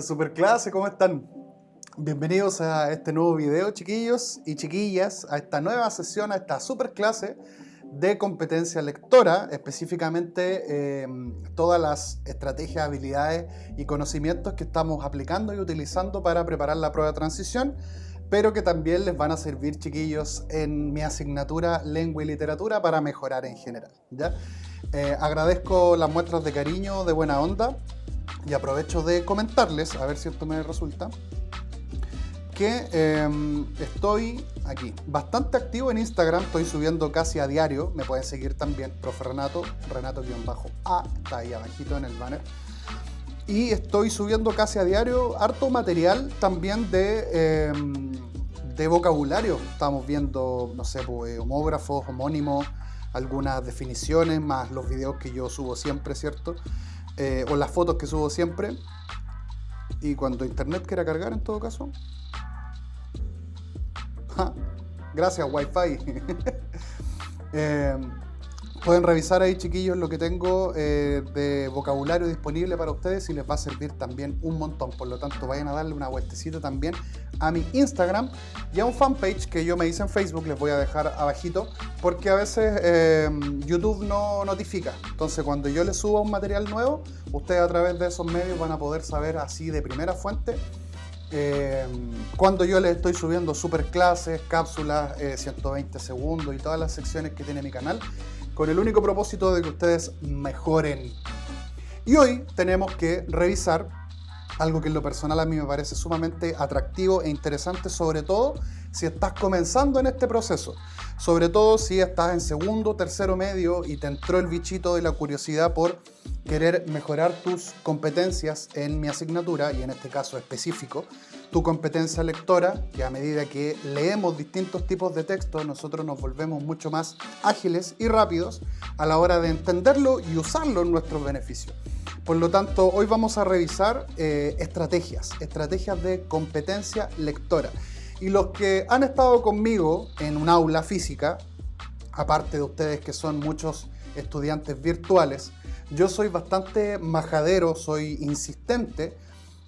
Superclase, ¿cómo están? Bienvenidos a este nuevo video, chiquillos y chiquillas, a esta nueva sesión, a esta superclase de competencia lectora, específicamente todas las estrategias, habilidades y conocimientos que estamos aplicando y utilizando para preparar la prueba de transición, pero que también les van a servir, chiquillos, en mi asignatura Lengua y Literatura para mejorar en general, ¿ya? Agradezco las muestras de cariño, de buena onda, y aprovecho de comentarles, a ver si esto me resulta, que estoy aquí bastante activo en Instagram, estoy subiendo casi a diario, me pueden seguir también, profe Renato, Renato-A, está ahí abajito en el banner. Y estoy subiendo casi a diario harto material también de vocabulario. Estamos viendo, no sé, pues, homógrafos, homónimos, algunas definiciones, más los videos que yo subo siempre, ¿cierto? O las fotos que subo siempre. Y cuando internet quiera cargar, en todo caso. Gracias, Wi-Fi. Pueden revisar ahí, chiquillos, lo que tengo de vocabulario disponible para ustedes y les va a servir también un montón. Por lo tanto, vayan a darle una vueltecita también a mi Instagram y a un fanpage que yo me hice en Facebook, les voy a dejar abajito, porque a veces YouTube no notifica. Entonces, cuando yo les suba un material nuevo, ustedes a través de esos medios van a poder saber así de primera fuente cuando yo les estoy subiendo superclases, cápsulas, 120 segundos y todas las secciones que tiene mi canal, con el único propósito de que ustedes mejoren. Y hoy tenemos que revisar algo que en lo personal a mí me parece sumamente atractivo e interesante, sobre todo si estás comenzando en este proceso, sobre todo si estás en segundo, tercero medio y te entró el bichito de la curiosidad por querer mejorar tus competencias en mi asignatura, y en este caso específico, tu competencia lectora, que a medida que leemos distintos tipos de textos, nosotros nos volvemos mucho más ágiles y rápidos a la hora de entenderlo y usarlo en nuestro beneficio. Por lo tanto, hoy vamos a revisar estrategias de competencia lectora. Y los que han estado conmigo en un aula física, aparte de ustedes que son muchos estudiantes virtuales, yo soy bastante majadero, soy insistente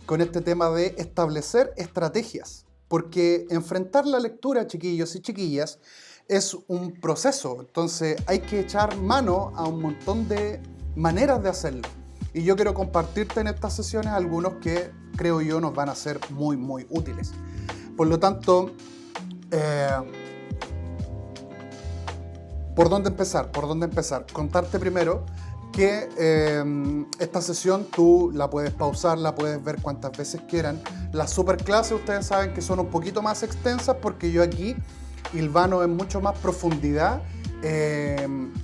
con este tema de establecer estrategias, porque enfrentar la lectura, chiquillos y chiquillas, es un proceso. Entonces hay que echar mano a un montón de maneras de hacerlo. Y yo quiero compartirte en estas sesiones algunos que creo yo nos van a ser muy, muy útiles. Por lo tanto, ¿por dónde empezar? Contarte primero que esta sesión tú la puedes pausar, la puedes ver cuantas veces quieran. Las superclases ustedes saben que son un poquito más extensas porque yo aquí hilvano en mucho más profundidad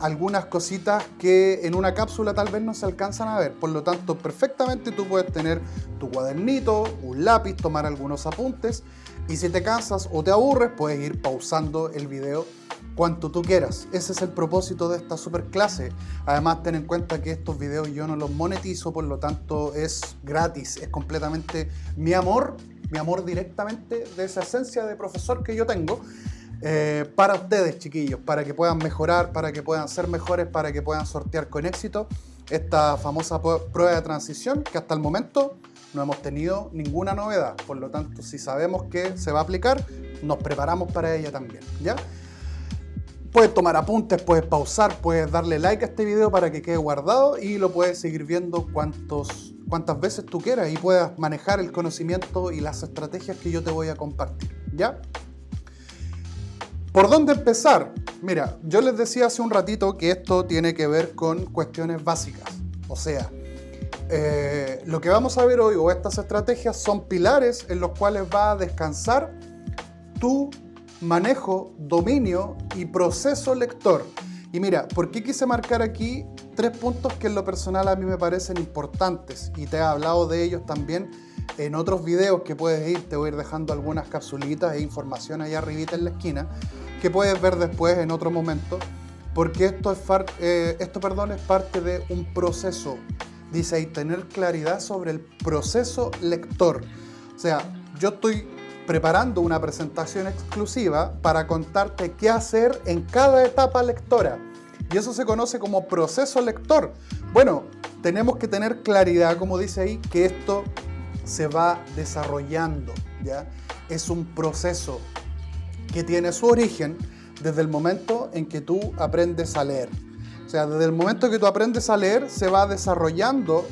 algunas cositas que en una cápsula tal vez no se alcanzan a ver. Por lo tanto, perfectamente tú puedes tener tu cuadernito, un lápiz, tomar algunos apuntes, y si te cansas o te aburres, puedes ir pausando el video cuanto tú quieras. Ese es el propósito de esta superclase. Además, ten en cuenta que estos videos yo no los monetizo, por lo tanto es gratis, es completamente mi amor directamente de esa esencia de profesor que yo tengo. Para ustedes, chiquillos, para que puedan mejorar, para que puedan ser mejores, para que puedan sortear con éxito esta famosa prueba de transición, que hasta el momento no hemos tenido ninguna novedad. Por lo tanto, si sabemos que se va a aplicar, nos preparamos para ella también, ¿ya? Puedes tomar apuntes, puedes pausar, puedes darle like a este video para que quede guardado y lo puedes seguir viendo cuantas veces tú quieras y puedas manejar el conocimiento y las estrategias que yo te voy a compartir, ¿ya? ¿Por dónde empezar? Mira, yo les decía hace un ratito que esto tiene que ver con cuestiones básicas. O sea, lo que vamos a ver hoy, o estas estrategias, son pilares en los cuales va a descansar tu manejo, dominio y proceso lector. Y mira, ¿por qué quise marcar aquí 3 puntos que en lo personal a mí me parecen importantes? Y te he hablado de ellos también en otros videos que puedes ir, te voy a ir dejando algunas capsulitas e información ahí arribita en la esquina, que puedes ver después en otro momento, porque esto es parte de un proceso. Dice ahí, tener claridad sobre el proceso lector. O sea, yo estoy preparando una presentación exclusiva para contarte qué hacer en cada etapa lectora. Y eso se conoce como proceso lector. Bueno, tenemos que tener claridad, como dice ahí, que esto se va desarrollando, ¿ya? Es un proceso que tiene su origen desde el momento en que tú aprendes a leer. O sea, desde el momento que tú aprendes a leer, se va desarrollando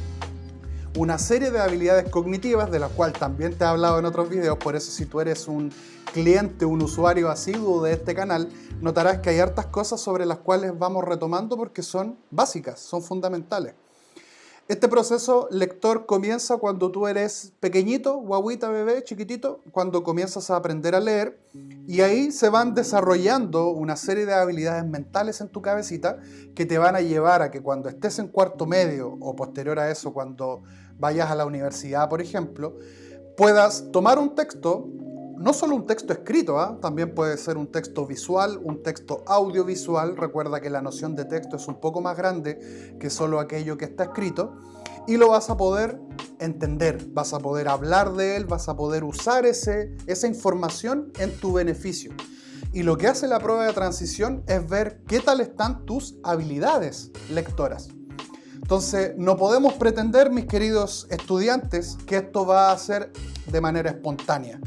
una serie de habilidades cognitivas, de las cuales también te he hablado en otros videos. Por eso, si tú eres un cliente, un usuario asiduo de este canal, notarás que hay hartas cosas sobre las cuales vamos retomando porque son básicas, son fundamentales. Este proceso lector comienza cuando tú eres pequeñito, guaguita, bebé, chiquitito, cuando comienzas a aprender a leer, y ahí se van desarrollando una serie de habilidades mentales en tu cabecita que te van a llevar a que cuando estés en cuarto medio o posterior a eso, cuando vayas a la universidad, por ejemplo, puedas tomar un texto, no solo un texto escrito, también puede ser un texto visual, un texto audiovisual. Recuerda que la noción de texto es un poco más grande que solo aquello que está escrito, y lo vas a poder entender, vas a poder hablar de él, vas a poder usar esa información en tu beneficio. Y lo que hace la prueba de transición es ver qué tal están tus habilidades lectoras. Entonces, no podemos pretender, mis queridos estudiantes, que esto va a ser de manera espontánea.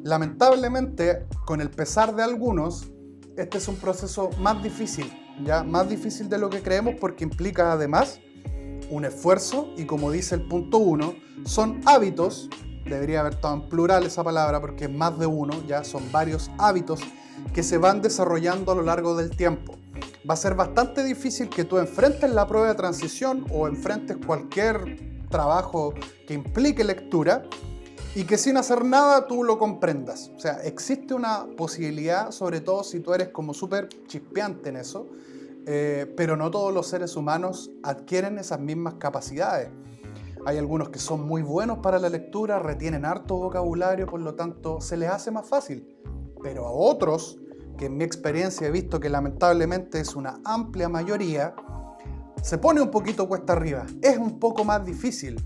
Lamentablemente, con el pesar de algunos, este es un proceso más difícil, ¿ya? Más difícil de lo que creemos, porque implica además un esfuerzo y, como dice el punto 1, son hábitos, debería haber estado en plural esa palabra porque es más de uno, ya son varios hábitos que se van desarrollando a lo largo del tiempo. Va a ser bastante difícil que tú enfrentes la prueba de transición o enfrentes cualquier trabajo que implique lectura y que sin hacer nada tú lo comprendas. O sea, existe una posibilidad, sobre todo si tú eres como súper chispeante en eso, pero no todos los seres humanos adquieren esas mismas capacidades. Hay algunos que son muy buenos para la lectura, retienen harto vocabulario, por lo tanto se les hace más fácil. Pero a otros, que en mi experiencia he visto que lamentablemente es una amplia mayoría, se pone un poquito cuesta arriba, es un poco más difícil.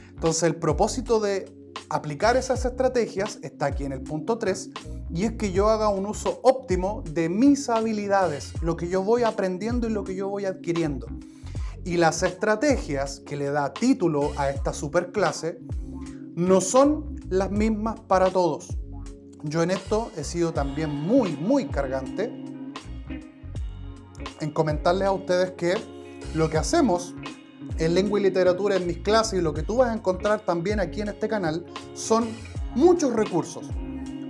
Entonces el propósito de aplicar esas estrategias está aquí en el punto 3, y es que yo haga un uso óptimo de mis habilidades, lo que yo voy aprendiendo y lo que yo voy adquiriendo. Y las estrategias que le da título a esta superclase no son las mismas para todos. Yo en esto he sido también muy cargante en comentarles a ustedes que lo que hacemos en lengua y literatura en mis clases, y lo que tú vas a encontrar también aquí en este canal, son muchos recursos.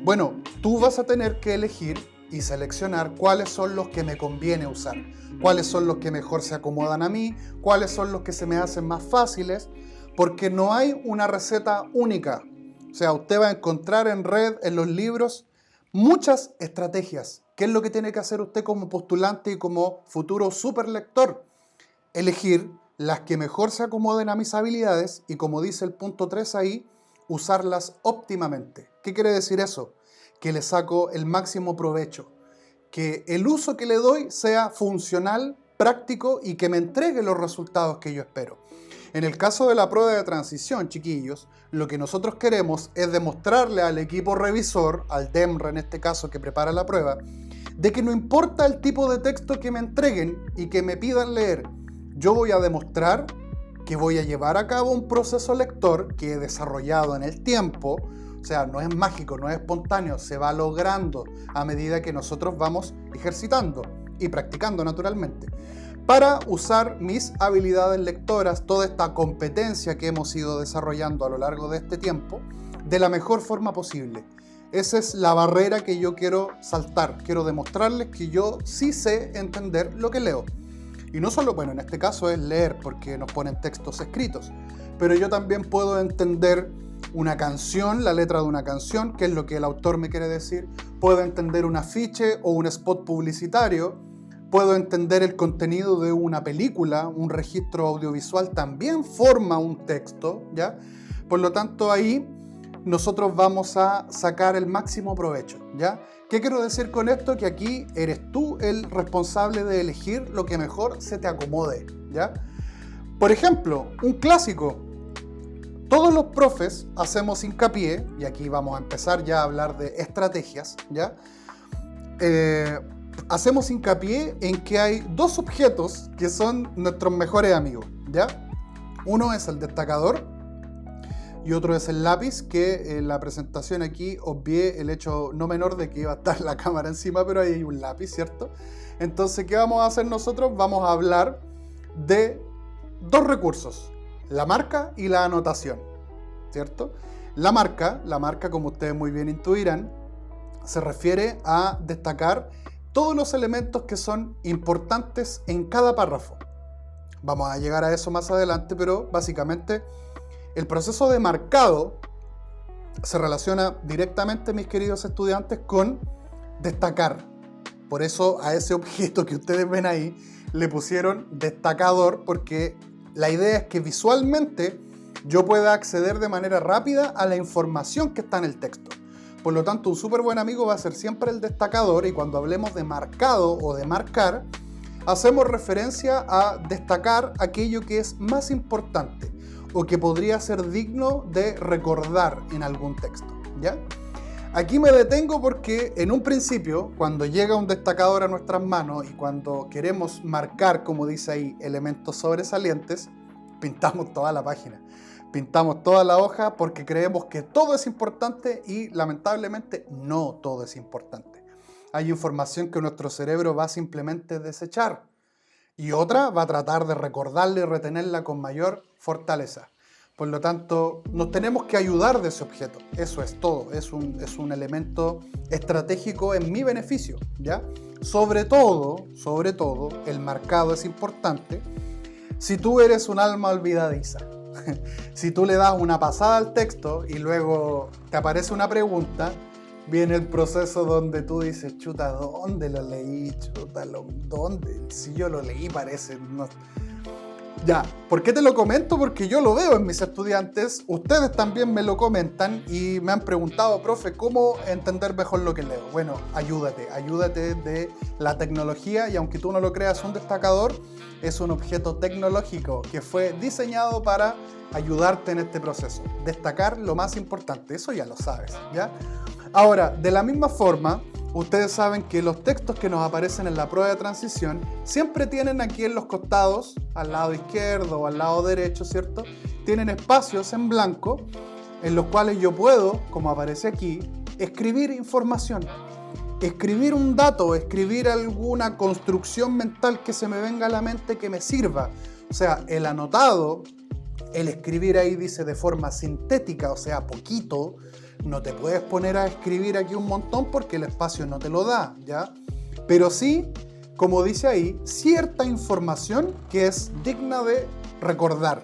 Bueno, tú vas a tener que elegir y seleccionar cuáles son los que me conviene usar, cuáles son los que mejor se acomodan a mí, cuáles son los que se me hacen más fáciles, porque no hay una receta única. O sea, usted va a encontrar en red, en los libros, muchas estrategias. ¿Qué es lo que tiene que hacer usted como postulante y como futuro superlector? Elegir las que mejor se acomoden a mis habilidades y, como dice el punto 3 ahí, usarlas óptimamente. ¿Qué quiere decir eso? Que le saco el máximo provecho, que el uso que le doy sea funcional, práctico y que me entregue los resultados que yo espero. En el caso de la prueba de transición, chiquillos, lo que nosotros queremos es demostrarle al equipo revisor, al DEMRE en este caso que prepara la prueba, de que no importa el tipo de texto que me entreguen y que me pidan leer, yo voy a demostrar que voy a llevar a cabo un proceso lector que he desarrollado en el tiempo. O sea, no es mágico, no es espontáneo, se va logrando a medida que nosotros vamos ejercitando y practicando naturalmente, para usar mis habilidades lectoras, toda esta competencia que hemos ido desarrollando a lo largo de este tiempo, de la mejor forma posible. Esa es la barrera que yo quiero saltar. Quiero demostrarles que yo sí sé entender lo que leo. Y no solo, bueno, en este caso es leer porque nos ponen textos escritos, pero yo también puedo entender una canción, la letra de una canción, que es lo que el autor me quiere decir. Puedo entender un afiche o un spot publicitario. Puedo entender el contenido de una película, un registro audiovisual también forma un texto, ¿ya? Por lo tanto, ahí nosotros vamos a sacar el máximo provecho, ¿ya? ¿Qué quiero decir con esto? Que aquí eres tú el responsable de elegir lo que mejor se te acomode, ¿ya? Por ejemplo, un clásico. Todos los profes hacemos hincapié, y aquí vamos a empezar ya a hablar de estrategias, ¿ya? Hacemos hincapié en que hay dos objetos que son nuestros mejores amigos, ¿ya? Uno es el destacador, y otro es el lápiz, que en la presentación aquí obvié el hecho no menor de que iba a estar la cámara encima, pero ahí hay un lápiz, ¿cierto? Entonces, ¿qué vamos a hacer nosotros? Vamos a hablar de dos recursos, la marca y la anotación, ¿cierto? La marca, como ustedes muy bien intuirán, se refiere a destacar todos los elementos que son importantes en cada párrafo. Vamos a llegar a eso más adelante, pero básicamente el proceso de marcado se relaciona directamente, mis queridos estudiantes, con destacar. Por eso a ese objeto que ustedes ven ahí le pusieron destacador, porque la idea es que visualmente yo pueda acceder de manera rápida a la información que está en el texto. Por lo tanto, un súper buen amigo va a ser siempre el destacador, y cuando hablemos de marcado o de marcar, hacemos referencia a destacar aquello que es más importante o que podría ser digno de recordar en algún texto, ¿ya? Aquí me detengo porque en un principio, cuando llega un destacador a nuestras manos y cuando queremos marcar, como dice ahí, elementos sobresalientes, pintamos toda la página. Pintamos toda la hoja porque creemos que todo es importante y lamentablemente no todo es importante. Hay información que nuestro cerebro va a simplemente desechar y otra va a tratar de recordarla y retenerla con mayor fortaleza. Por lo tanto, nos tenemos que ayudar de ese objeto. Eso es todo. Es un elemento estratégico en mi beneficio, ¿ya? Sobre todo, el marcado es importante si tú eres un alma olvidadiza. Si tú le das una pasada al texto y luego te aparece una pregunta, viene el proceso donde tú dices, chuta, ¿dónde lo leí? Chuta, ¿dónde? Si yo lo leí parece... No. Ya, ¿por qué te lo comento? Porque yo lo veo en mis estudiantes, ustedes también me lo comentan y me han preguntado, profe, ¿cómo entender mejor lo que leo? Bueno, ayúdate de la tecnología, y aunque tú no lo creas, un destacador es un objeto tecnológico que fue diseñado para ayudarte en este proceso. Destacar lo más importante, eso ya lo sabes, ¿ya? Ahora, de la misma forma, ustedes saben que los textos que nos aparecen en la prueba de transición siempre tienen aquí en los costados, al lado izquierdo o al lado derecho, ¿cierto? Tienen espacios en blanco en los cuales yo puedo, como aparece aquí, escribir información, escribir un dato, escribir alguna construcción mental que se me venga a la mente que me sirva. O sea, el anotado, el escribir ahí dice de forma sintética, o sea, poquito. No te puedes poner a escribir aquí un montón porque el espacio no te lo da, ¿ya? Pero sí, como dice ahí, cierta información que es digna de recordar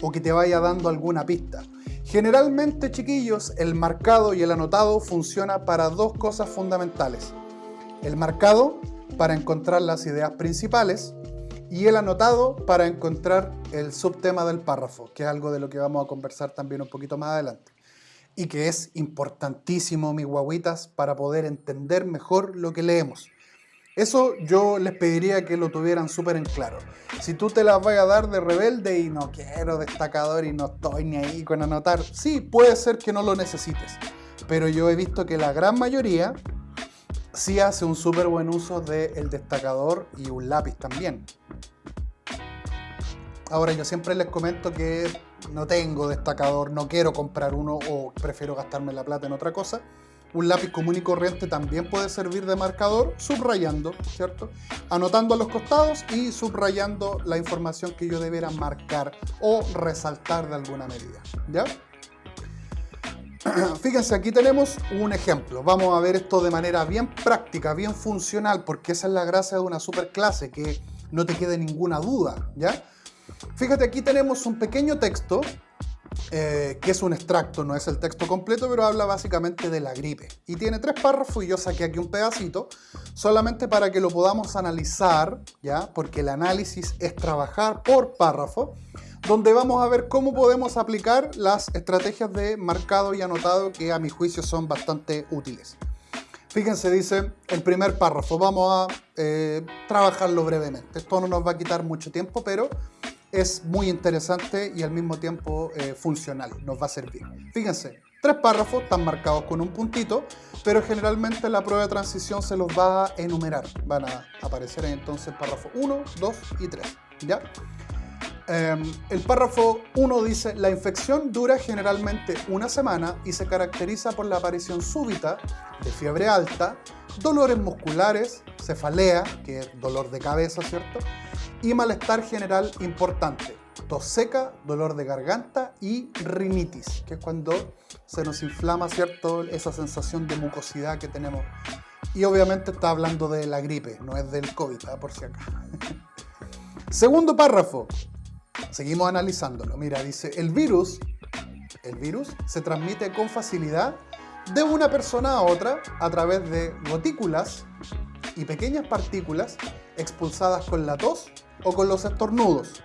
o que te vaya dando alguna pista. Generalmente, chiquillos, el marcado y el anotado funciona para dos cosas fundamentales. El marcado para encontrar las ideas principales y el anotado para encontrar el subtema del párrafo, que es algo de lo que vamos a conversar también un poquito más adelante. Y que es importantísimo, mis guaguitas, para poder entender mejor lo que leemos. Eso yo les pediría que lo tuvieran súper en claro. Si tú te las vas a dar de rebelde y no quiero destacador y no estoy ni ahí con anotar, sí, puede ser que no lo necesites, pero yo he visto que la gran mayoría sí hace un súper buen uso del destacador y un lápiz también. Ahora, yo siempre les comento que no tengo destacador, no quiero comprar uno o prefiero gastarme la plata en otra cosa. Un lápiz común y corriente también puede servir de marcador, subrayando, ¿cierto? Anotando a los costados y subrayando la información que yo debiera marcar o resaltar de alguna medida, ¿ya? Fíjense, aquí tenemos un ejemplo. Vamos a ver esto de manera bien práctica, bien funcional, porque esa es la gracia de una super clase, que no te quede ninguna duda, ¿ya? Fíjate, aquí tenemos un pequeño texto, que es un extracto, no es el texto completo, pero habla básicamente de la gripe. Y tiene 3 párrafos y yo saqué aquí un pedacito, solamente para que lo podamos analizar, ¿ya? Porque el análisis es trabajar por párrafo, donde vamos a ver cómo podemos aplicar las estrategias de marcado y anotado, que a mi juicio son bastante útiles. Fíjense, dice el primer párrafo, vamos a trabajarlo brevemente. Esto no nos va a quitar mucho tiempo, pero es muy interesante y al mismo tiempo funcional, nos va a servir. Fíjense, 3 párrafos están marcados con un puntito, pero generalmente la prueba de transición se los va a enumerar. Van a aparecer entonces párrafo 1, 2 y 3, ¿ya? El párrafo 1 dice: la infección dura generalmente una semana y se caracteriza por la aparición súbita de fiebre alta, dolores musculares, cefalea, que es dolor de cabeza, ¿cierto? Y malestar general importante, tos seca, dolor de garganta y rinitis, que es cuando se nos inflama, ¿cierto? Esa sensación de mucosidad que tenemos. Y obviamente está hablando de la gripe, no es del COVID, por si acá. Segundo párrafo. Seguimos analizándolo. Mira, dice: el virus se transmite con facilidad de una persona a otra a través de gotículas y pequeñas partículas expulsadas con la tos o con los estornudos.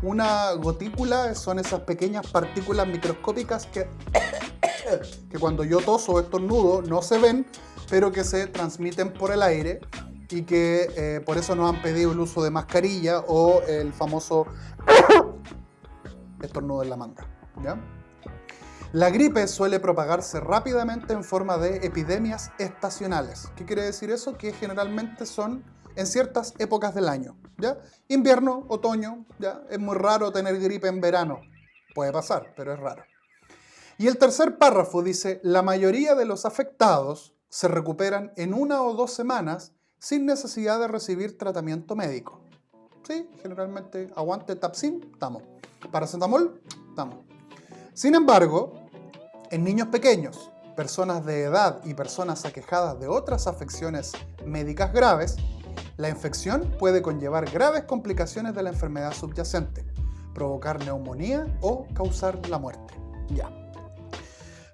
Una gotícula son esas pequeñas partículas microscópicas que cuando yo toso o estornudo no se ven, pero que se transmiten por el aire y que por eso nos han pedido el uso de mascarilla o el famoso estornudo en la manga, ¿ya? La gripe suele propagarse rápidamente en forma de epidemias estacionales. ¿Qué quiere decir eso? Que generalmente son en ciertas épocas del año, ¿ya? Invierno, otoño, ¿ya? Es muy raro tener gripe en verano. Puede pasar, pero es raro. Y el tercer párrafo dice: la mayoría de los afectados se recuperan en 1 o 2 semanas sin necesidad de recibir tratamiento médico. Sí, generalmente aguante Tapsin, estamos. Paracetamol, estamos. Sin embargo, en niños pequeños, personas de edad y personas aquejadas de otras afecciones médicas graves, la infección puede conllevar graves complicaciones de la enfermedad subyacente, provocar neumonía o causar la muerte. Ya.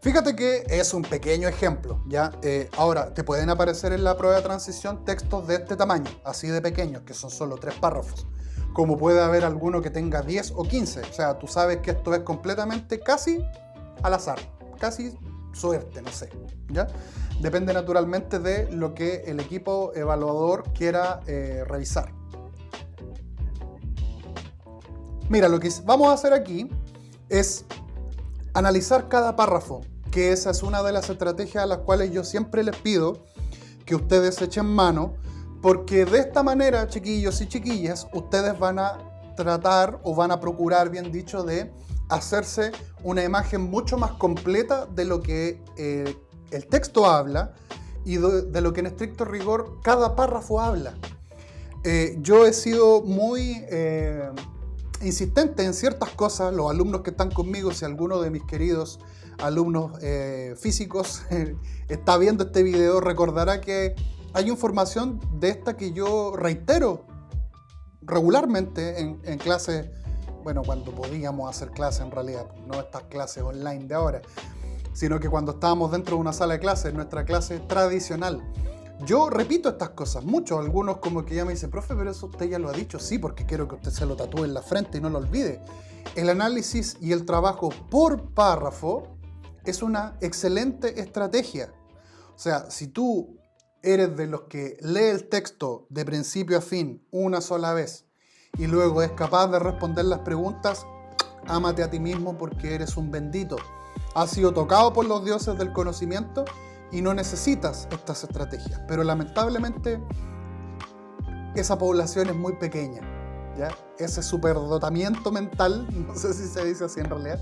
Fíjate que es un pequeño ejemplo, ¿ya? Ahora, te pueden aparecer en la prueba de transición textos de este tamaño, así de pequeños, que son solo 3 párrafos. Como puede haber alguno que tenga 10 o 15. O sea, tú sabes que esto es completamente casi al azar, casi suerte, no sé, ¿ya? Depende naturalmente de lo que el equipo evaluador quiera revisar. Mira, lo que vamos a hacer aquí es analizar cada párrafo, que esa es una de las estrategias a las cuales yo siempre les pido que ustedes echen mano, porque de esta manera, chiquillos y chiquillas, ustedes van a tratar o van a procurar, bien dicho, de hacerse una imagen mucho más completa de lo que el texto habla y de lo que en estricto rigor cada párrafo habla. Yo he sido muy insistente en ciertas cosas. Los alumnos que están conmigo, si alguno de mis queridos alumnos físicos está viendo este video, recordará que hay información de esta que yo reitero regularmente en clases, bueno, cuando podíamos hacer clases en realidad, no estas clases online de ahora, sino que cuando estábamos dentro de una sala de clases, nuestra clase tradicional. Yo repito estas cosas mucho, algunos como que ya me dicen: profe, pero eso usted ya lo ha dicho. Sí, porque quiero que usted se lo tatúe en la frente y no lo olvide. El análisis y el trabajo por párrafo es una excelente estrategia. O sea, si tú eres de los que lee el texto de principio a fin una sola vez y luego es capaz de responder las preguntas, ámate a ti mismo, porque eres un bendito. Has sido tocado por los dioses del conocimiento y no necesitas estas estrategias. Pero lamentablemente esa población es muy pequeña, ¿ya? Ese superdotamiento mental, no sé si se dice así en realidad,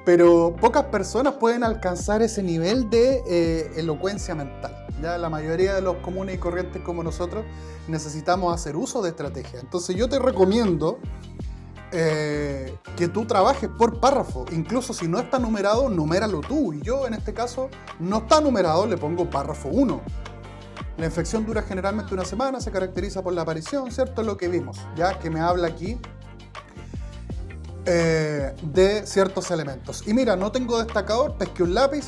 pero pocas personas pueden alcanzar ese nivel de elocuencia mental. Ya la mayoría de los comunes y corrientes como nosotros necesitamos hacer uso de estrategias. Entonces yo te recomiendo que tú trabajes por párrafo. Incluso si no está numerado, numéralo tú. Y yo en este caso no está numerado, le pongo párrafo 1. La infección dura generalmente una semana, se caracteriza por la aparición, ¿cierto? Lo que vimos, ya que me habla aquí de ciertos elementos. Y mira, no tengo destacador, pesqué un lápiz,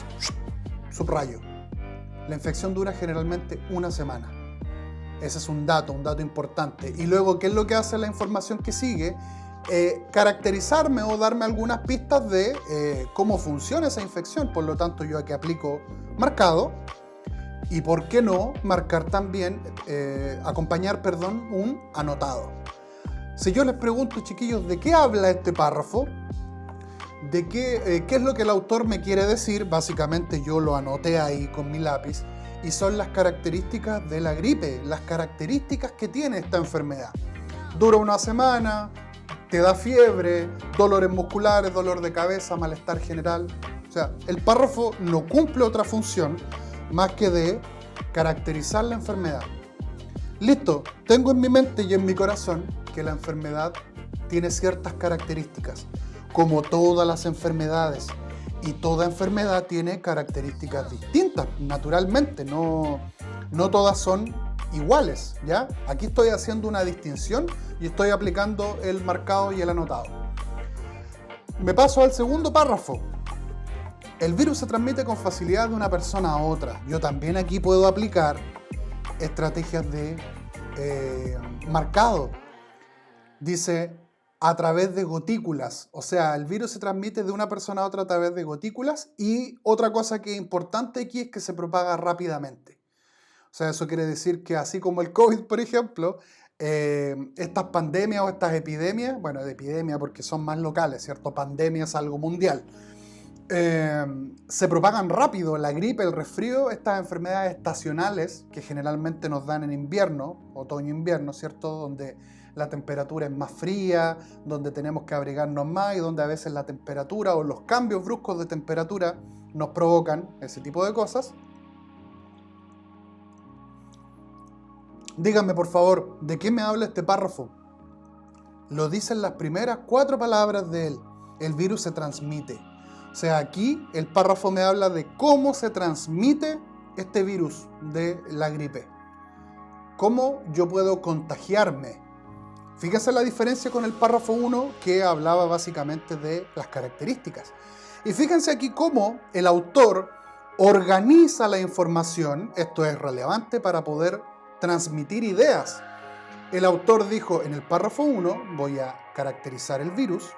subrayo. La infección dura generalmente una semana. Ese es un dato importante. Y luego, ¿qué es lo que hace la información que sigue? Caracterizarme o darme algunas pistas de cómo funciona esa infección. Por lo tanto, yo aquí aplico marcado. Y por qué no marcar también, acompañar, un anotado. Si yo les pregunto, chiquillos, ¿de qué habla este párrafo? ¿De qué es lo que el autor me quiere decir? Básicamente yo lo anoté ahí con mi lápiz. Y son las características de la gripe, las características que tiene esta enfermedad. Dura una semana, te da fiebre, dolores musculares, dolor de cabeza, malestar general. O sea, el párrafo no cumple otra función más que de caracterizar la enfermedad. Listo, tengo en mi mente y en mi corazón que la enfermedad tiene ciertas características, como todas las enfermedades. Y toda enfermedad tiene características distintas, naturalmente, no todas son iguales, ¿ya? Aquí estoy haciendo una distinción y estoy aplicando el marcado y el anotado. Me paso al segundo párrafo. El virus se transmite con facilidad de una persona a otra. Yo también aquí puedo aplicar estrategias de marcado. Dice, a través de gotículas. O sea, el virus se transmite de una persona a otra a través de gotículas. Y otra cosa que es importante aquí es que se propaga rápidamente. O sea, eso quiere decir que así como el COVID, por ejemplo, estas pandemias o estas epidemias, bueno, de epidemia porque son más locales, ¿cierto? Pandemia es algo mundial. Se propagan rápido, la gripe, el resfrío, estas enfermedades estacionales que generalmente nos dan en invierno, otoño-invierno, ¿cierto? Donde la temperatura es más fría, donde tenemos que abrigarnos más y donde a veces la temperatura o los cambios bruscos de temperatura nos provocan ese tipo de cosas. Díganme, por favor, ¿de qué me habla este párrafo? Lo dicen las primeras 4 palabras de él. El virus se transmite. O sea, aquí el párrafo me habla de cómo se transmite este virus de la gripe. ¿Cómo yo puedo contagiarme? Fíjense la diferencia con el párrafo 1 que hablaba básicamente de las características. Y fíjense aquí cómo el autor organiza la información. Esto es relevante para poder transmitir ideas. El autor dijo en el párrafo 1 voy a caracterizar el virus.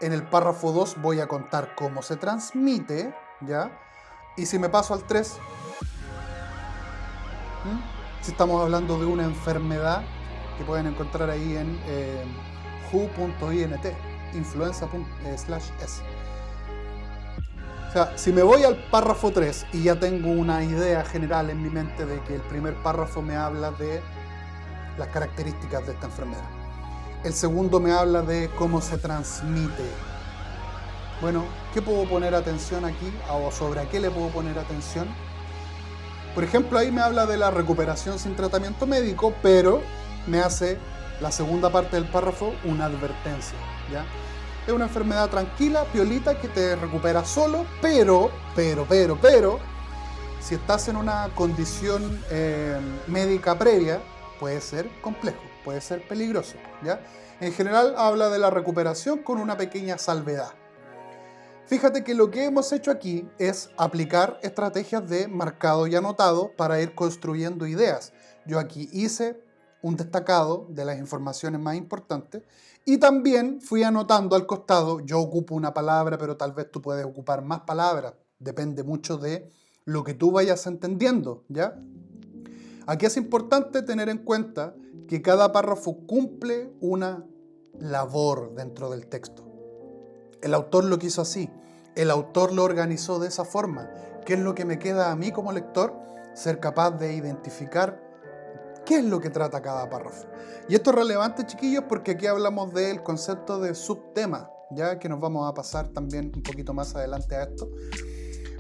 En el párrafo 2 voy a contar cómo se transmite, ¿ya? Y si me paso al 3, si estamos hablando de una enfermedad que pueden encontrar ahí en who.int, influenza./s. O sea, si me voy al párrafo 3 y ya tengo una idea general en mi mente de que el primer párrafo me habla de las características de esta enfermedad. El segundo me habla de cómo se transmite. Bueno, ¿qué puedo poner atención aquí? ¿O sobre qué le puedo poner atención? Por ejemplo, ahí me habla de la recuperación sin tratamiento médico, pero me hace la segunda parte del párrafo una advertencia, ¿ya? Es una enfermedad tranquila, piolita, que te recupera solo, pero, si estás en una condición médica previa, puede ser complejo, puede ser peligroso, ¿ya? En general habla de la recuperación con una pequeña salvedad. Fíjate que lo que hemos hecho aquí es aplicar estrategias de marcado y anotado para ir construyendo ideas. Yo aquí hice un destacado de las informaciones más importantes y también fui anotando al costado. Yo ocupo una palabra, pero tal vez tú puedes ocupar más palabras. Depende mucho de lo que tú vayas entendiendo, ¿ya? Aquí es importante tener en cuenta que cada párrafo cumple una labor dentro del texto. El autor lo quiso así, el autor lo organizó de esa forma. ¿Qué es lo que me queda a mí como lector? Ser capaz de identificar qué es lo que trata cada párrafo. Y esto es relevante, chiquillos, porque aquí hablamos del concepto de subtema, ya que nos vamos a pasar también un poquito más adelante a esto.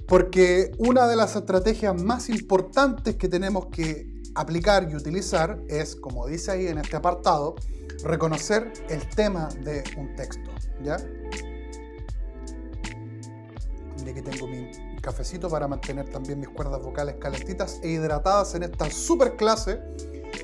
Porque una de las estrategias más importantes que tenemos que aplicar y utilizar es, como dice ahí en este apartado, reconocer el tema de un texto, ¿ya? Y aquí tengo mi cafecito para mantener también mis cuerdas vocales calentitas e hidratadas en esta super clase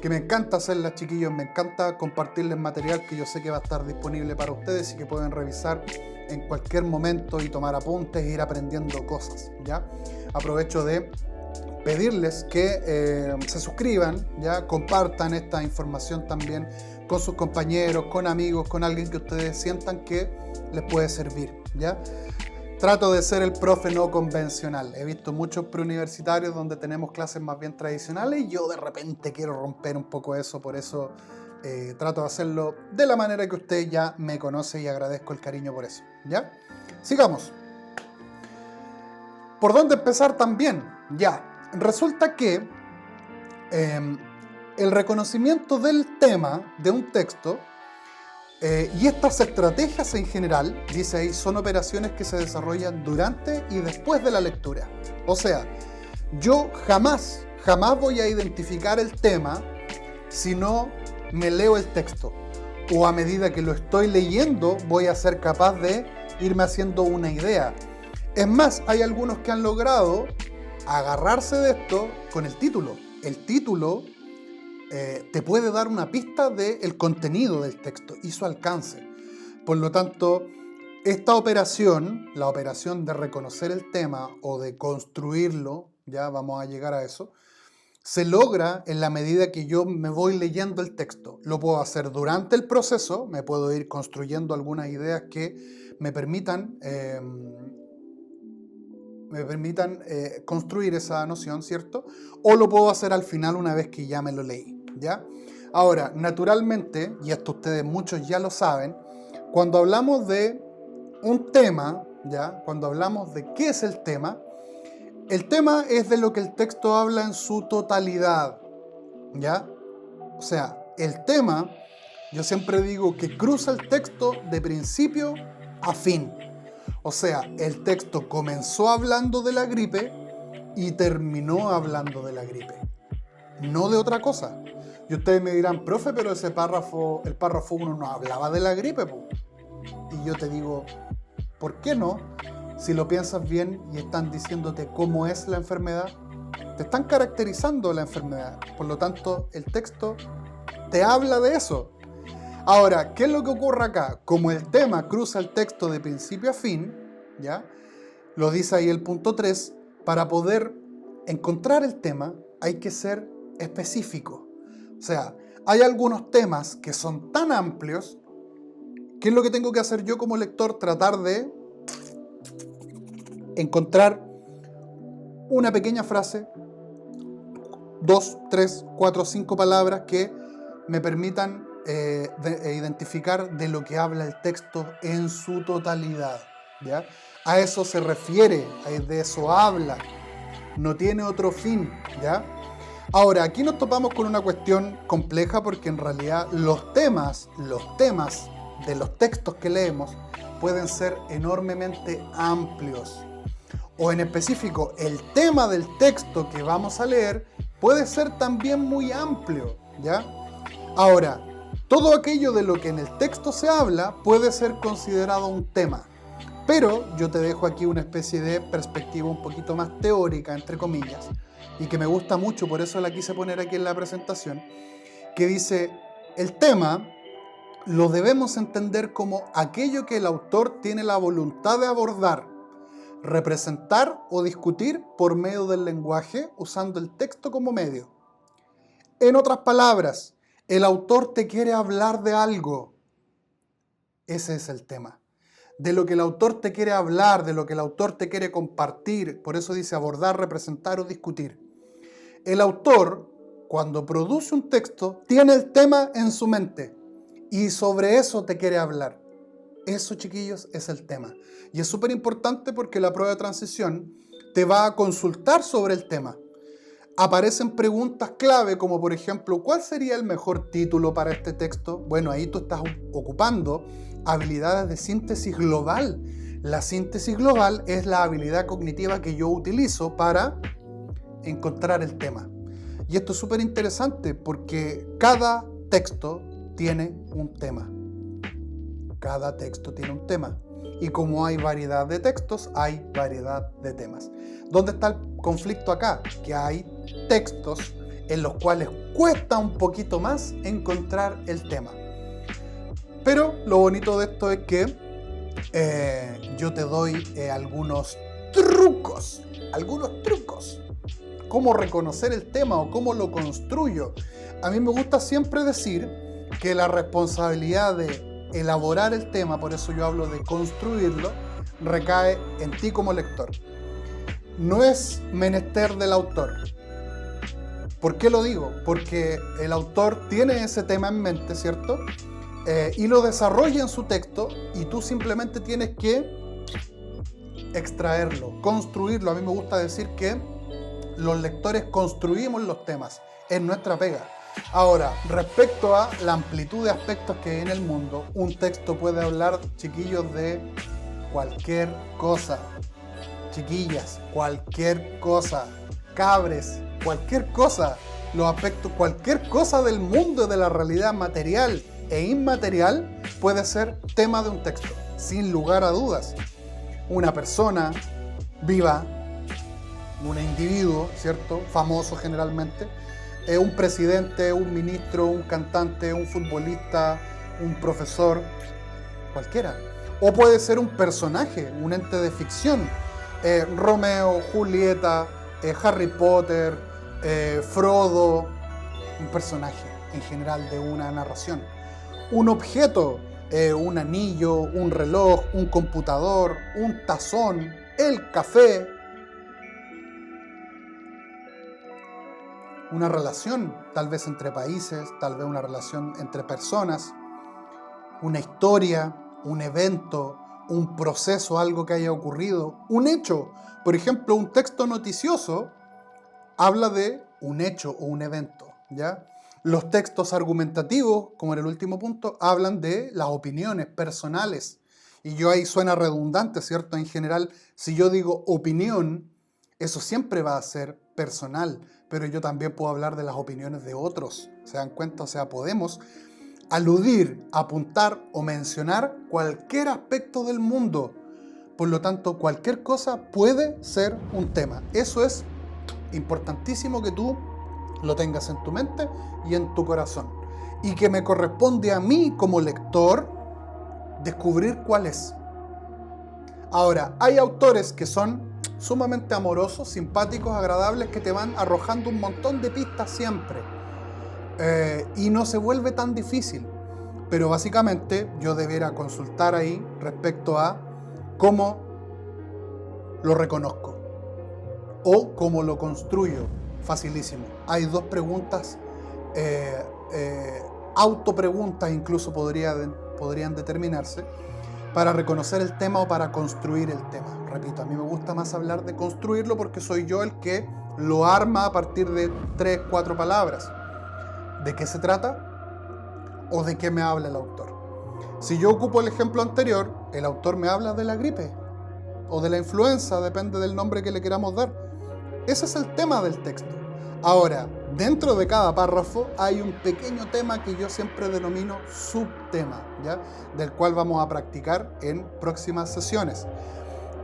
que me encanta hacerlas, chiquillos. Me encanta compartirles material que yo sé que va a estar disponible para ustedes y que pueden revisar en cualquier momento y tomar apuntes e ir aprendiendo cosas, ¿ya? Aprovecho de pedirles que se suscriban, ¿ya? Compartan esta información también con sus compañeros, con amigos, con alguien que ustedes sientan que les puede servir, ¿ya? Trato de ser el profe no convencional. He visto muchos preuniversitarios donde tenemos clases más bien tradicionales y yo de repente quiero romper un poco eso, por eso trato de hacerlo de la manera que usted ya me conoce y agradezco el cariño por eso, ¿ya? Sigamos. ¿Por dónde empezar también? Ya, resulta que el reconocimiento del tema de un texto Y estas estrategias en general, dice ahí, son operaciones que se desarrollan durante y después de la lectura. O sea, yo jamás voy a identificar el tema si no me leo el texto. O a medida que lo estoy leyendo, voy a ser capaz de irme haciendo una idea. Es más, hay algunos que han logrado agarrarse de esto con el título. El título te puede dar una pista del contenido del texto y su alcance. Por lo tanto, esta operación, la operación de reconocer el tema o de construirlo, ya vamos a llegar a eso, se logra en la medida que yo me voy leyendo el texto. Lo puedo hacer durante el proceso, me puedo ir construyendo algunas ideas que me permitan construir esa noción, ¿cierto? O lo puedo hacer al final una vez que ya me lo leí, ¿ya? Ahora, naturalmente, y esto ustedes muchos ya lo saben, cuando hablamos de un tema, ¿ya? Cuando hablamos de qué es el tema es de lo que el texto habla en su totalidad, ¿ya? O sea, el tema, yo siempre digo que cruza el texto de principio a fin. O sea, el texto comenzó hablando de la gripe y terminó hablando de la gripe, no de otra cosa. Y ustedes me dirán, profe, pero ese párrafo, el párrafo 1 no hablaba de la gripe, po. Y yo te digo, ¿por qué no? Si lo piensas bien y están diciéndote cómo es la enfermedad, te están caracterizando la enfermedad. Por lo tanto, el texto te habla de eso. Ahora, ¿qué es lo que ocurre acá? Como el tema cruza el texto de principio a fin, ¿ya? Lo dice ahí el punto 3, para poder encontrar el tema hay que ser específico. O sea, hay algunos temas que son tan amplios, ¿qué es lo que tengo que hacer yo como lector? Tratar de encontrar una pequeña frase, 2, 3, 4, 5 palabras que me permitan identificar de lo que habla el texto en su totalidad, ¿ya? A eso se refiere, de eso habla, no tiene otro fin, ¿ya? Ahora, aquí nos topamos con una cuestión compleja porque en realidad los temas de los textos que leemos pueden ser enormemente amplios. O en específico, el tema del texto que vamos a leer puede ser también muy amplio, ¿ya? Ahora, todo aquello de lo que en el texto se habla puede ser considerado un tema. Pero yo te dejo aquí una especie de perspectiva un poquito más teórica, entre comillas, y que me gusta mucho, por eso la quise poner aquí en la presentación, que dice, el tema lo debemos entender como aquello que el autor tiene la voluntad de abordar, representar o discutir por medio del lenguaje, usando el texto como medio. En otras palabras, el autor te quiere hablar de algo. Ese es el tema. De lo que el autor te quiere hablar, de lo que el autor te quiere compartir. Por eso dice abordar, representar o discutir. El autor, cuando produce un texto, tiene el tema en su mente y sobre eso te quiere hablar. Eso, chiquillos, es el tema. Y es súper importante porque la prueba de transición te va a consultar sobre el tema. Aparecen preguntas clave como, por ejemplo, ¿cuál sería el mejor título para este texto? Bueno, ahí tú estás ocupando habilidades de síntesis global. La síntesis global es la habilidad cognitiva que yo utilizo para encontrar el tema. Y esto es súper interesante porque cada texto tiene un tema. Cada texto tiene un tema. Y como hay variedad de textos, hay variedad de temas. ¿Dónde está el conflicto acá? Que hay textos en los cuales cuesta un poquito más encontrar el tema. Pero lo bonito de esto es que yo te doy algunos trucos. Cómo reconocer el tema o cómo lo construyo. A mí me gusta siempre decir que la responsabilidad de elaborar el tema, por eso yo hablo de construirlo, recae en ti como lector. No es menester del autor. ¿Por qué lo digo? Porque el autor tiene ese tema en mente, ¿cierto? Y lo desarrolla en su texto y tú simplemente tienes que extraerlo, construirlo. A mí me gusta decir que los lectores construimos los temas, es nuestra pega. Ahora, respecto a la amplitud de aspectos que hay en el mundo, un texto puede hablar, chiquillos, de cualquier cosa. Chiquillas, cualquier cosa. Cabres, cualquier cosa. Los aspectos, cualquier cosa del mundo, de la realidad material e inmaterial, puede ser tema de un texto, sin lugar a dudas. Una persona viva, un individuo, ¿cierto? Famoso generalmente, un presidente, un ministro, un cantante, un futbolista, un profesor, cualquiera. O puede ser un personaje, un ente de ficción. Romeo, Julieta, Harry Potter, Frodo, un personaje en general de una narración. Un objeto, un anillo, un reloj, un computador, un tazón, el café. Una relación, tal vez entre países, tal vez una relación entre personas, una historia, un evento, un proceso, algo que haya ocurrido, un hecho. Por ejemplo, un texto noticioso habla de un hecho o un evento, ¿ya? Los textos argumentativos, como en el último punto, hablan de las opiniones personales. Y yo ahí suena redundante, ¿cierto? En general, si yo digo opinión, eso siempre va a ser personal, pero yo también puedo hablar de las opiniones de otros. ¿Se dan cuenta? O sea, podemos aludir, apuntar o mencionar cualquier aspecto del mundo. Por lo tanto, cualquier cosa puede ser un tema. Eso es importantísimo que tú lo tengas en tu mente y en tu corazón. Y que me corresponde a mí como lector descubrir cuál es. Ahora, hay autores que son sumamente amorosos, simpáticos, agradables, que te van arrojando un montón de pistas siempre. Y no se vuelve tan difícil. Pero básicamente yo debiera consultar ahí respecto a cómo lo reconozco o cómo lo construyo. Facilísimo. Hay dos preguntas, autopreguntas incluso podrían determinarse para reconocer el tema o para construir el tema. Repito, a mí me gusta más hablar de construirlo porque soy yo el que lo arma a partir de 3, 4 palabras. ¿De qué se trata? ¿O de qué me habla el autor? Si yo ocupo el ejemplo anterior, el autor me habla de la gripe o de la influenza, depende del nombre que le queramos dar. Ese es el tema del texto. Ahora, dentro de cada párrafo hay un pequeño tema que yo siempre denomino subtema, ¿ya? Del cual vamos a practicar en próximas sesiones.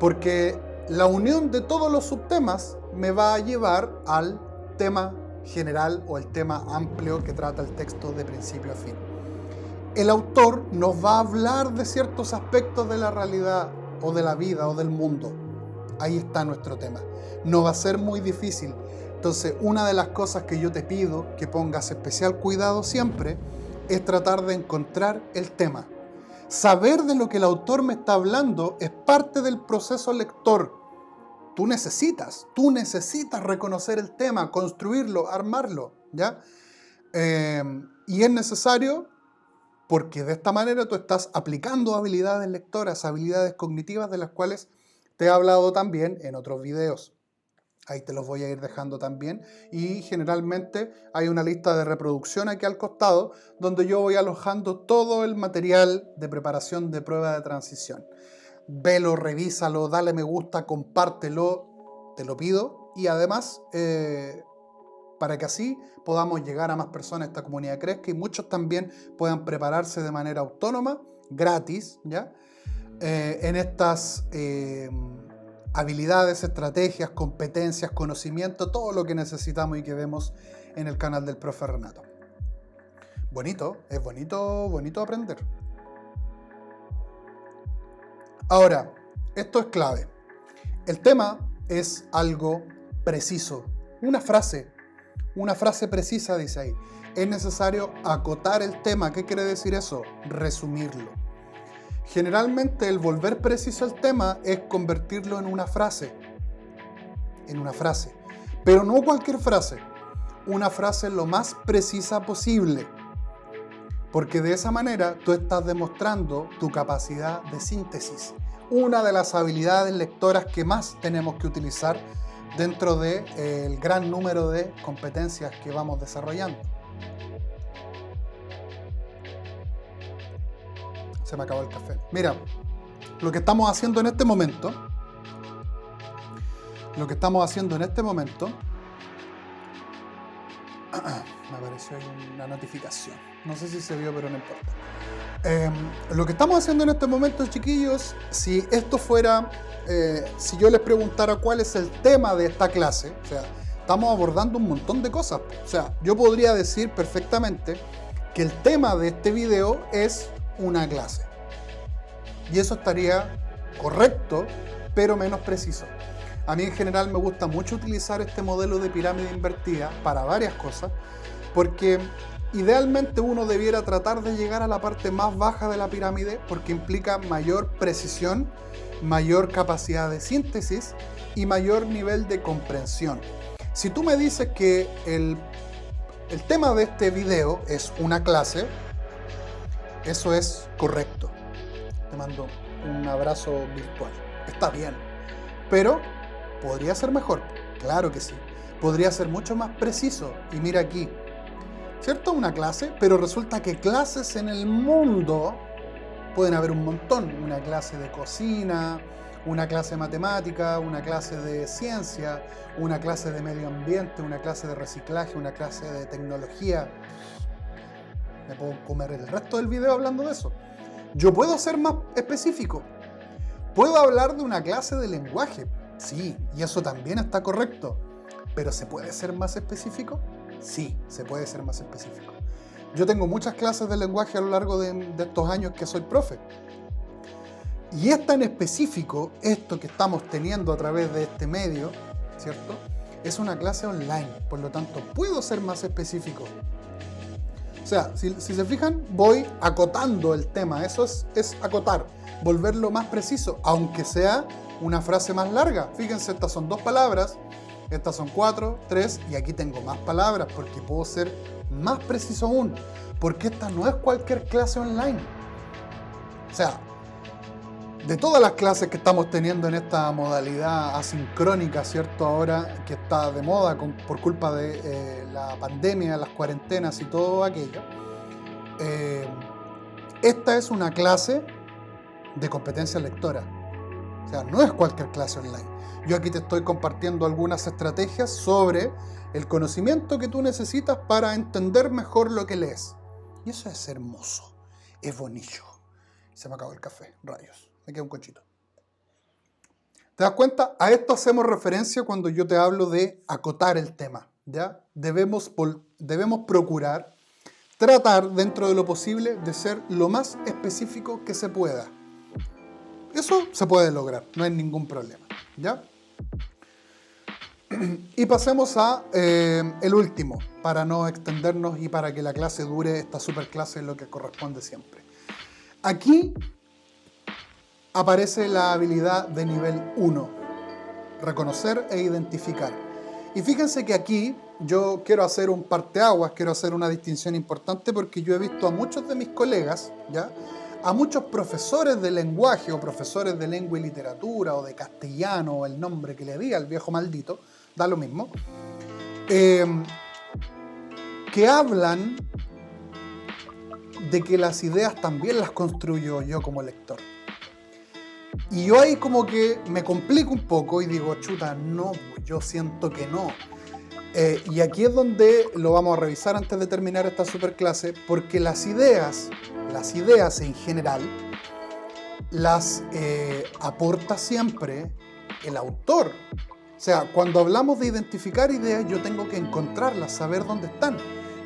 Porque la unión de todos los subtemas me va a llevar al tema general o el tema amplio que trata el texto de principio a fin. El autor nos va a hablar de ciertos aspectos de la realidad o de la vida o del mundo. Ahí está nuestro tema. No va a ser muy difícil. Entonces, una de las cosas que yo te pido que pongas especial cuidado siempre es tratar de encontrar el tema. Saber de lo que el autor me está hablando es parte del proceso lector. Tú necesitas reconocer el tema, construirlo, armarlo, ¿ya? Y es necesario porque de esta manera tú estás aplicando habilidades lectoras, habilidades cognitivas de las cuales te he hablado también en otros videos. Ahí te los voy a ir dejando también. Y generalmente hay una lista de reproducción aquí al costado donde yo voy alojando todo el material de preparación de prueba de transición. Velo, revísalo, dale me gusta, compártelo, te lo pido. Y además, para que así podamos llegar a más personas, esta comunidad crezca y muchos también puedan prepararse de manera autónoma, gratis, ¿ya? En estas habilidades, estrategias, competencias, conocimiento, todo lo que necesitamos y que vemos en el canal del profe Renato. Bonito, es bonito aprender. Ahora, esto es clave. El tema es algo preciso. Una frase precisa dice ahí. Es necesario acotar el tema. ¿Qué quiere decir eso? Resumirlo. Generalmente el volver preciso el tema es convertirlo en una frase. Pero no cualquier frase. Una frase lo más precisa posible. Porque de esa manera tú estás demostrando tu capacidad de síntesis. Una de las habilidades lectoras que más tenemos que utilizar dentro del gran número de competencias que vamos desarrollando. Se me acabó el café. Mira, lo que estamos haciendo en este momento, me apareció ahí una notificación. No sé si se vio, pero no importa. Lo que estamos haciendo en este momento, chiquillos, si esto fuera, si yo les preguntara cuál es el tema de esta clase, o sea, estamos abordando un montón de cosas. O sea, yo podría decir perfectamente que el tema de este video es una clase. Y eso estaría correcto, pero menos preciso. A mí en general me gusta mucho utilizar este modelo de pirámide invertida para varias cosas, porque idealmente uno debiera tratar de llegar a la parte más baja de la pirámide, porque implica mayor precisión, mayor capacidad de síntesis y mayor nivel de comprensión. Si tú me dices que el tema de este video es una clase, eso es correcto. Te mando un abrazo virtual. Está bien, pero podría ser mejor. Claro que sí. Podría ser mucho más preciso. Y mira aquí, ¿cierto? Una clase, pero resulta que clases en el mundo pueden haber un montón. Una clase de cocina, una clase de matemática, una clase de ciencia, una clase de medio ambiente, una clase de reciclaje, una clase de tecnología. Me puedo comer el resto del video hablando de eso. Yo puedo ser más específico. Puedo hablar de una clase de lenguaje. Sí, y eso también está correcto. ¿Pero se puede ser más específico? Sí, se puede ser más específico. Yo tengo muchas clases de lenguaje a lo largo de estos años que soy profe. Y esta en específico, esto que estamos teniendo a través de este medio, ¿cierto? Es una clase online, por lo tanto, puedo ser más específico. O sea, si se fijan, voy acotando el tema. Eso es acotar, volverlo más preciso, aunque sea una frase más larga. Fíjense, estas son 2 palabras, estas son 4, 3, y aquí tengo más palabras porque puedo ser más preciso aún, porque esta no es cualquier clase online. O sea, de todas las clases que estamos teniendo en esta modalidad asincrónica, ¿cierto? Ahora que está de moda por culpa de la pandemia, las cuarentenas y todo aquello. Esta es una clase de competencia lectora. O sea, no es cualquier clase online. Yo aquí te estoy compartiendo algunas estrategias sobre el conocimiento que tú necesitas para entender mejor lo que lees. Y eso es hermoso, es bonito. Se me acabó el café, rayos. Me queda un conchito. ¿Te das cuenta? A esto hacemos referencia cuando yo te hablo de acotar el tema, ¿ya? Debemos procurar, tratar dentro de lo posible de ser lo más específico que se pueda. Eso se puede lograr, no hay ningún problema, ¿ya? Y pasemos a el último, para no extendernos y para que la clase dure, esta superclase, lo que corresponde siempre. Aquí aparece la habilidad de nivel 1, reconocer e identificar. Y fíjense que aquí yo quiero hacer un parteaguas, quiero hacer una distinción importante porque yo he visto a muchos de mis colegas, ¿ya? A muchos profesores de lenguaje o profesores de lengua y literatura o de castellano o el nombre que le diga el viejo maldito, da lo mismo, que hablan de que las ideas también las construyo yo como lector. Y yo ahí como que me complico un poco y digo, chuta, no, yo siento que no. Y aquí es donde lo vamos a revisar antes de terminar esta superclase, porque las ideas en general las aporta siempre el autor. O sea, cuando hablamos de identificar ideas, yo tengo que encontrarlas, saber dónde están.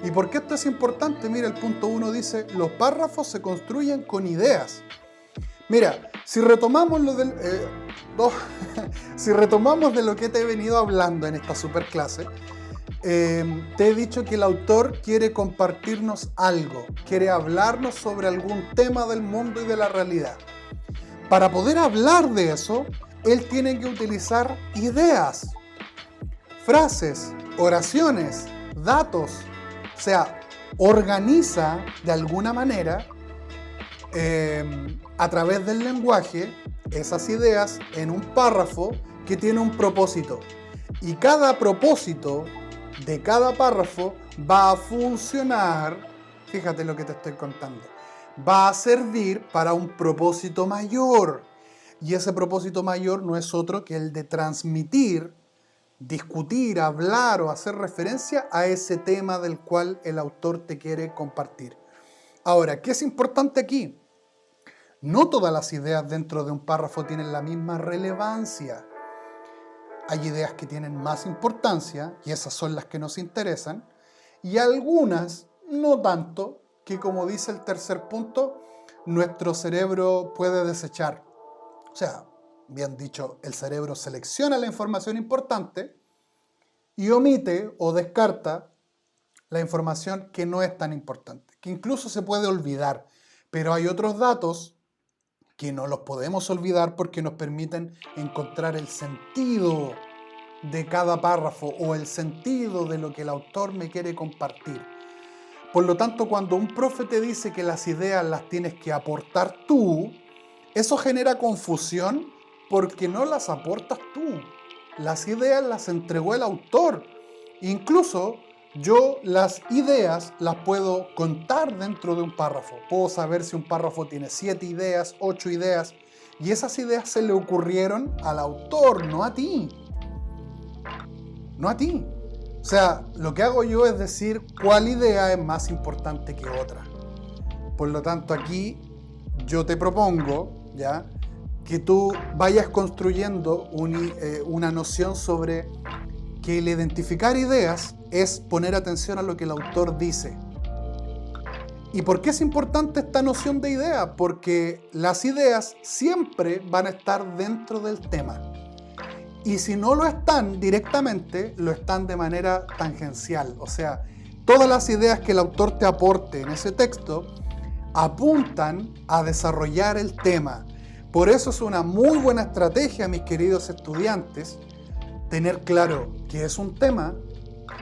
¿Y por qué esto es importante? Mira, el punto 1 dice, los párrafos se construyen con ideas. Mira, si retomamos si retomamos de lo que te he venido hablando en esta superclase, te he dicho que el autor quiere compartirnos algo, quiere hablarnos sobre algún tema del mundo y de la realidad. Para poder hablar de eso, él tiene que utilizar ideas, frases, oraciones, datos. O sea, organiza de alguna manera a través del lenguaje esas ideas en un párrafo que tiene un propósito. Y cada propósito de cada párrafo va a funcionar, fíjate lo que te estoy contando, va a servir para un propósito mayor. Y ese propósito mayor no es otro que el de transmitir, discutir, hablar o hacer referencia a ese tema del cual el autor te quiere compartir. Ahora, ¿qué es importante aquí? No todas las ideas dentro de un párrafo tienen la misma relevancia. Hay ideas que tienen más importancia y esas son las que nos interesan, y algunas no tanto, que como dice el tercer punto, nuestro cerebro puede desechar. O sea, bien dicho, el cerebro selecciona la información importante y omite o descarta la información que no es tan importante, que incluso se puede olvidar, pero hay otros datos que no los podemos olvidar porque nos permiten encontrar el sentido de cada párrafo o el sentido de lo que el autor me quiere compartir. Por lo tanto, cuando un profe te dice que las ideas las tienes que aportar tú, eso genera confusión porque no las aportas tú. Las ideas las entregó el autor. Incluso yo las ideas las puedo contar dentro de un párrafo. Puedo saber si un párrafo tiene 7 ideas, 8 ideas, y esas ideas se le ocurrieron al autor, no a ti. No a ti. O sea, lo que hago yo es decir cuál idea es más importante que otra. Por lo tanto, aquí yo te propongo, ¿ya?, que tú vayas construyendo una noción sobre que el identificar ideas es poner atención a lo que el autor dice. ¿Y por qué es importante esta noción de idea? Porque las ideas siempre van a estar dentro del tema. Y si no lo están directamente, lo están de manera tangencial. O sea, todas las ideas que el autor te aporte en ese texto apuntan a desarrollar el tema. Por eso es una muy buena estrategia, mis queridos estudiantes, tener claro qué es un tema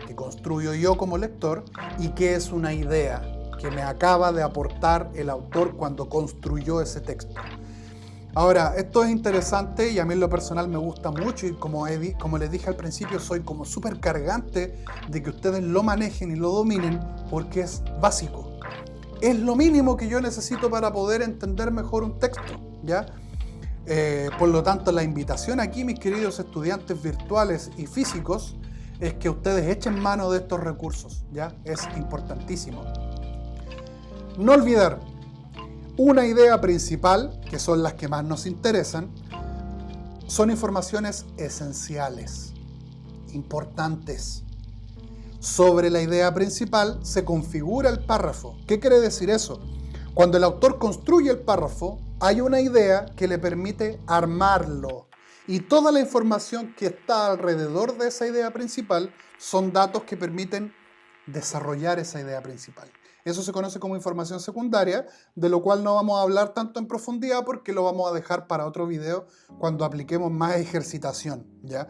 que construyo yo como lector y qué es una idea que me acaba de aportar el autor cuando construyó ese texto. Ahora, esto es interesante y a mí en lo personal me gusta mucho, y como les dije al principio, soy como súper cargante de que ustedes lo manejen y lo dominen porque es básico. Es lo mínimo que yo necesito para poder entender mejor un texto, ¿ya? Por lo tanto, la invitación aquí, mis queridos estudiantes virtuales y físicos, es que ustedes echen mano de estos recursos, ¿ya? Es importantísimo. No olvidar una idea principal, que son las que más nos interesan, son informaciones esenciales, importantes. Sobre la idea principal se configura el párrafo. ¿Qué quiere decir eso? Cuando el autor construye el párrafo, hay una idea que le permite armarlo. Y toda la información que está alrededor de esa idea principal son datos que permiten desarrollar esa idea principal. Eso se conoce como información secundaria, de lo cual no vamos a hablar tanto en profundidad porque lo vamos a dejar para otro video cuando apliquemos más ejercitación, ¿ya?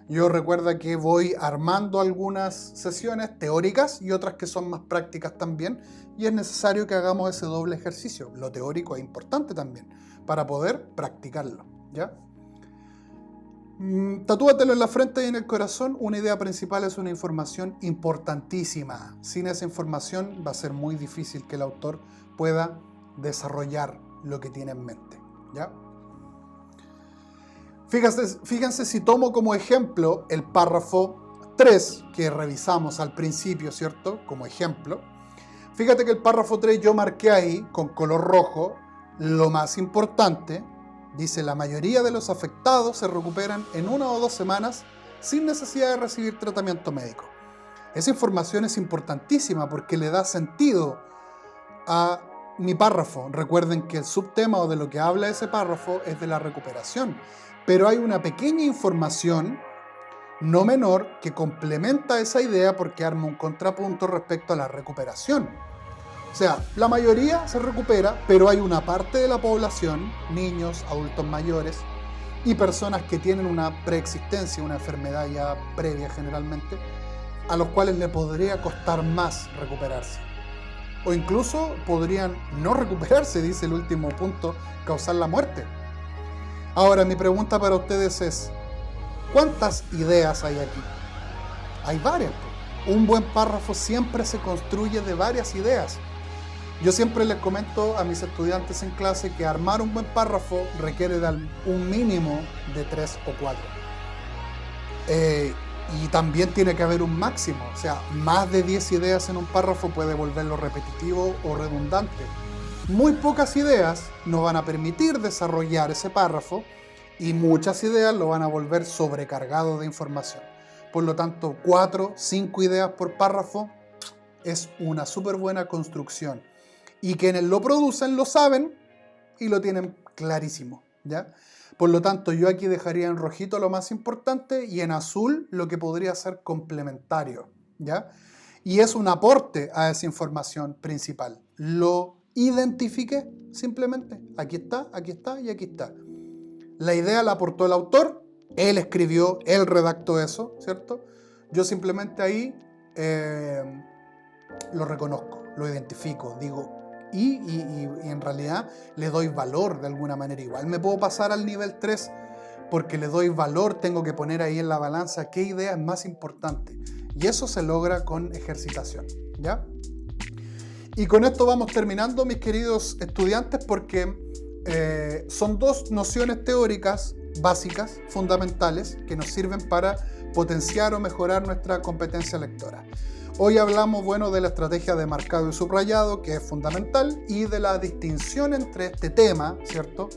Yo recuerda que voy armando algunas sesiones teóricas y otras que son más prácticas también, y es necesario que hagamos ese doble ejercicio. Lo teórico es importante también para poder practicarlo, ¿ya? Tatúatelo en la frente y en el corazón. Una idea principal es una información importantísima. Sin esa información va a ser muy difícil que el autor pueda desarrollar lo que tiene en mente, ¿ya? Fíjense si tomo como ejemplo el párrafo 3 que revisamos al principio, ¿cierto? Como ejemplo. Fíjate que el párrafo 3 yo marqué ahí con color rojo lo más importante. Dice, la mayoría de los afectados se recuperan en 1 o 2 semanas sin necesidad de recibir tratamiento médico. Esa información es importantísima porque le da sentido a mi párrafo. Recuerden que el subtema o de lo que habla ese párrafo es de la recuperación. Pero hay una pequeña información no menor que complementa esa idea porque arma un contrapunto respecto a la recuperación. O sea, la mayoría se recupera, pero hay una parte de la población, niños, adultos mayores y personas que tienen una preexistencia, una enfermedad ya previa generalmente, a los cuales le podría costar más recuperarse. O incluso podrían no recuperarse, dice el último punto, causar la muerte. Ahora, mi pregunta para ustedes es, ¿cuántas ideas hay aquí? Hay varias. Un buen párrafo siempre se construye de varias ideas. Yo siempre les comento a mis estudiantes en clase que armar un buen párrafo requiere de un mínimo de 3 o 4. Y también tiene que haber un máximo, o sea, más de 10 ideas en un párrafo puede volverlo repetitivo o redundante. Muy pocas ideas nos van a permitir desarrollar ese párrafo y muchas ideas lo van a volver sobrecargado de información. Por lo tanto, 4, 5 ideas por párrafo es una súper buena construcción. Y quienes lo producen lo saben y lo tienen clarísimo, ¿ya? Por lo tanto, yo aquí dejaría en rojito lo más importante y en azul lo que podría ser complementario, ¿ya? Y es un aporte a esa información principal. Lo identifiqué simplemente. Aquí está y aquí está. La idea la aportó el autor, él escribió, él redactó eso, ¿cierto? Yo simplemente ahí lo reconozco, lo identifico, digo, y en realidad le doy valor de alguna manera. Igual me puedo pasar al nivel 3 porque le doy valor, tengo que poner ahí en la balanza qué idea es más importante. Y eso se logra con ejercitación, ¿ya? Y con esto vamos terminando, mis queridos estudiantes, porque son dos nociones teóricas básicas, fundamentales, que nos sirven para potenciar o mejorar nuestra competencia lectora. Hoy hablamos, bueno, de la estrategia de marcado y subrayado, que es fundamental, y de la distinción entre este tema, ¿cierto?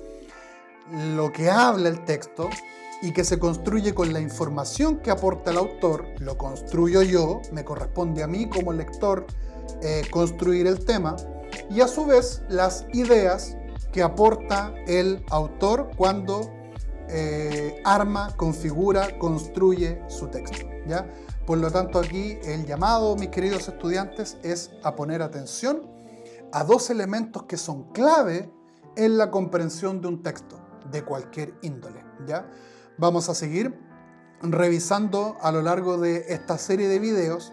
Lo que habla el texto y que se construye con la información que aporta el autor, lo construyo yo, me corresponde a mí como lector construir el tema, y a su vez las ideas que aporta el autor cuando arma, configura, construye su texto, ¿ya? Por lo tanto, aquí el llamado, mis queridos estudiantes, es a poner atención a dos elementos que son clave en la comprensión de un texto, de cualquier índole, ¿ya? Vamos a seguir revisando a lo largo de esta serie de videos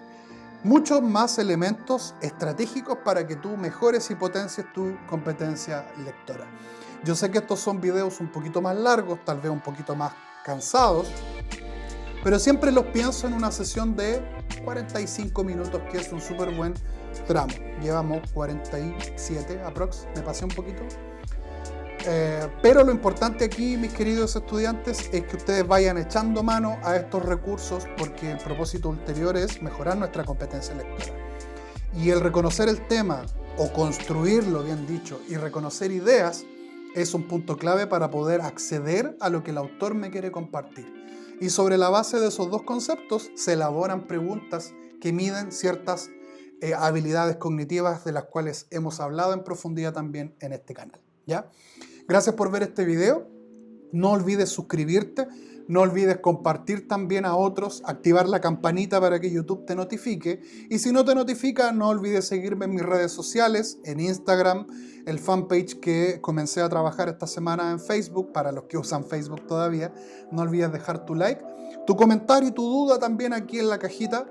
muchos más elementos estratégicos para que tú mejores y potencies tu competencia lectora. Yo sé que estos son videos un poquito más largos, tal vez un poquito más cansados, pero siempre los pienso en una sesión de 45 minutos, que es un súper buen tramo. Llevamos 47 aprox, me pasé un poquito. Pero lo importante aquí, mis queridos estudiantes, es que ustedes vayan echando mano a estos recursos, porque el propósito ulterior es mejorar nuestra competencia lectora. Y el reconocer el tema, o construirlo, bien dicho, y reconocer ideas, es un punto clave para poder acceder a lo que el autor me quiere compartir. Y sobre la base de esos dos conceptos se elaboran preguntas que miden ciertas habilidades cognitivas de las cuales hemos hablado en profundidad también en este canal, ¿ya? Gracias por ver este video. No olvides suscribirte, no olvides compartir también a otros, activar la campanita para que YouTube te notifique. Y si no te notifica, no olvides seguirme en mis redes sociales, en Instagram, el fanpage que comencé a trabajar esta semana en Facebook, para los que usan Facebook todavía. No olvides dejar tu like, tu comentario y tu duda también aquí en la cajita,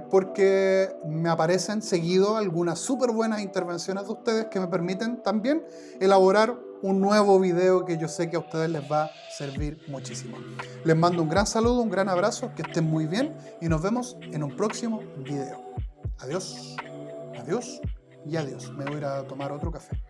porque me aparecen seguido algunas súper buenas intervenciones de ustedes que me permiten también elaborar un nuevo video que yo sé que a ustedes les va a servir muchísimo. Les mando un gran saludo, un gran abrazo, que estén muy bien y nos vemos en un próximo video. Adiós, adiós y adiós. Me voy a ir a tomar otro café.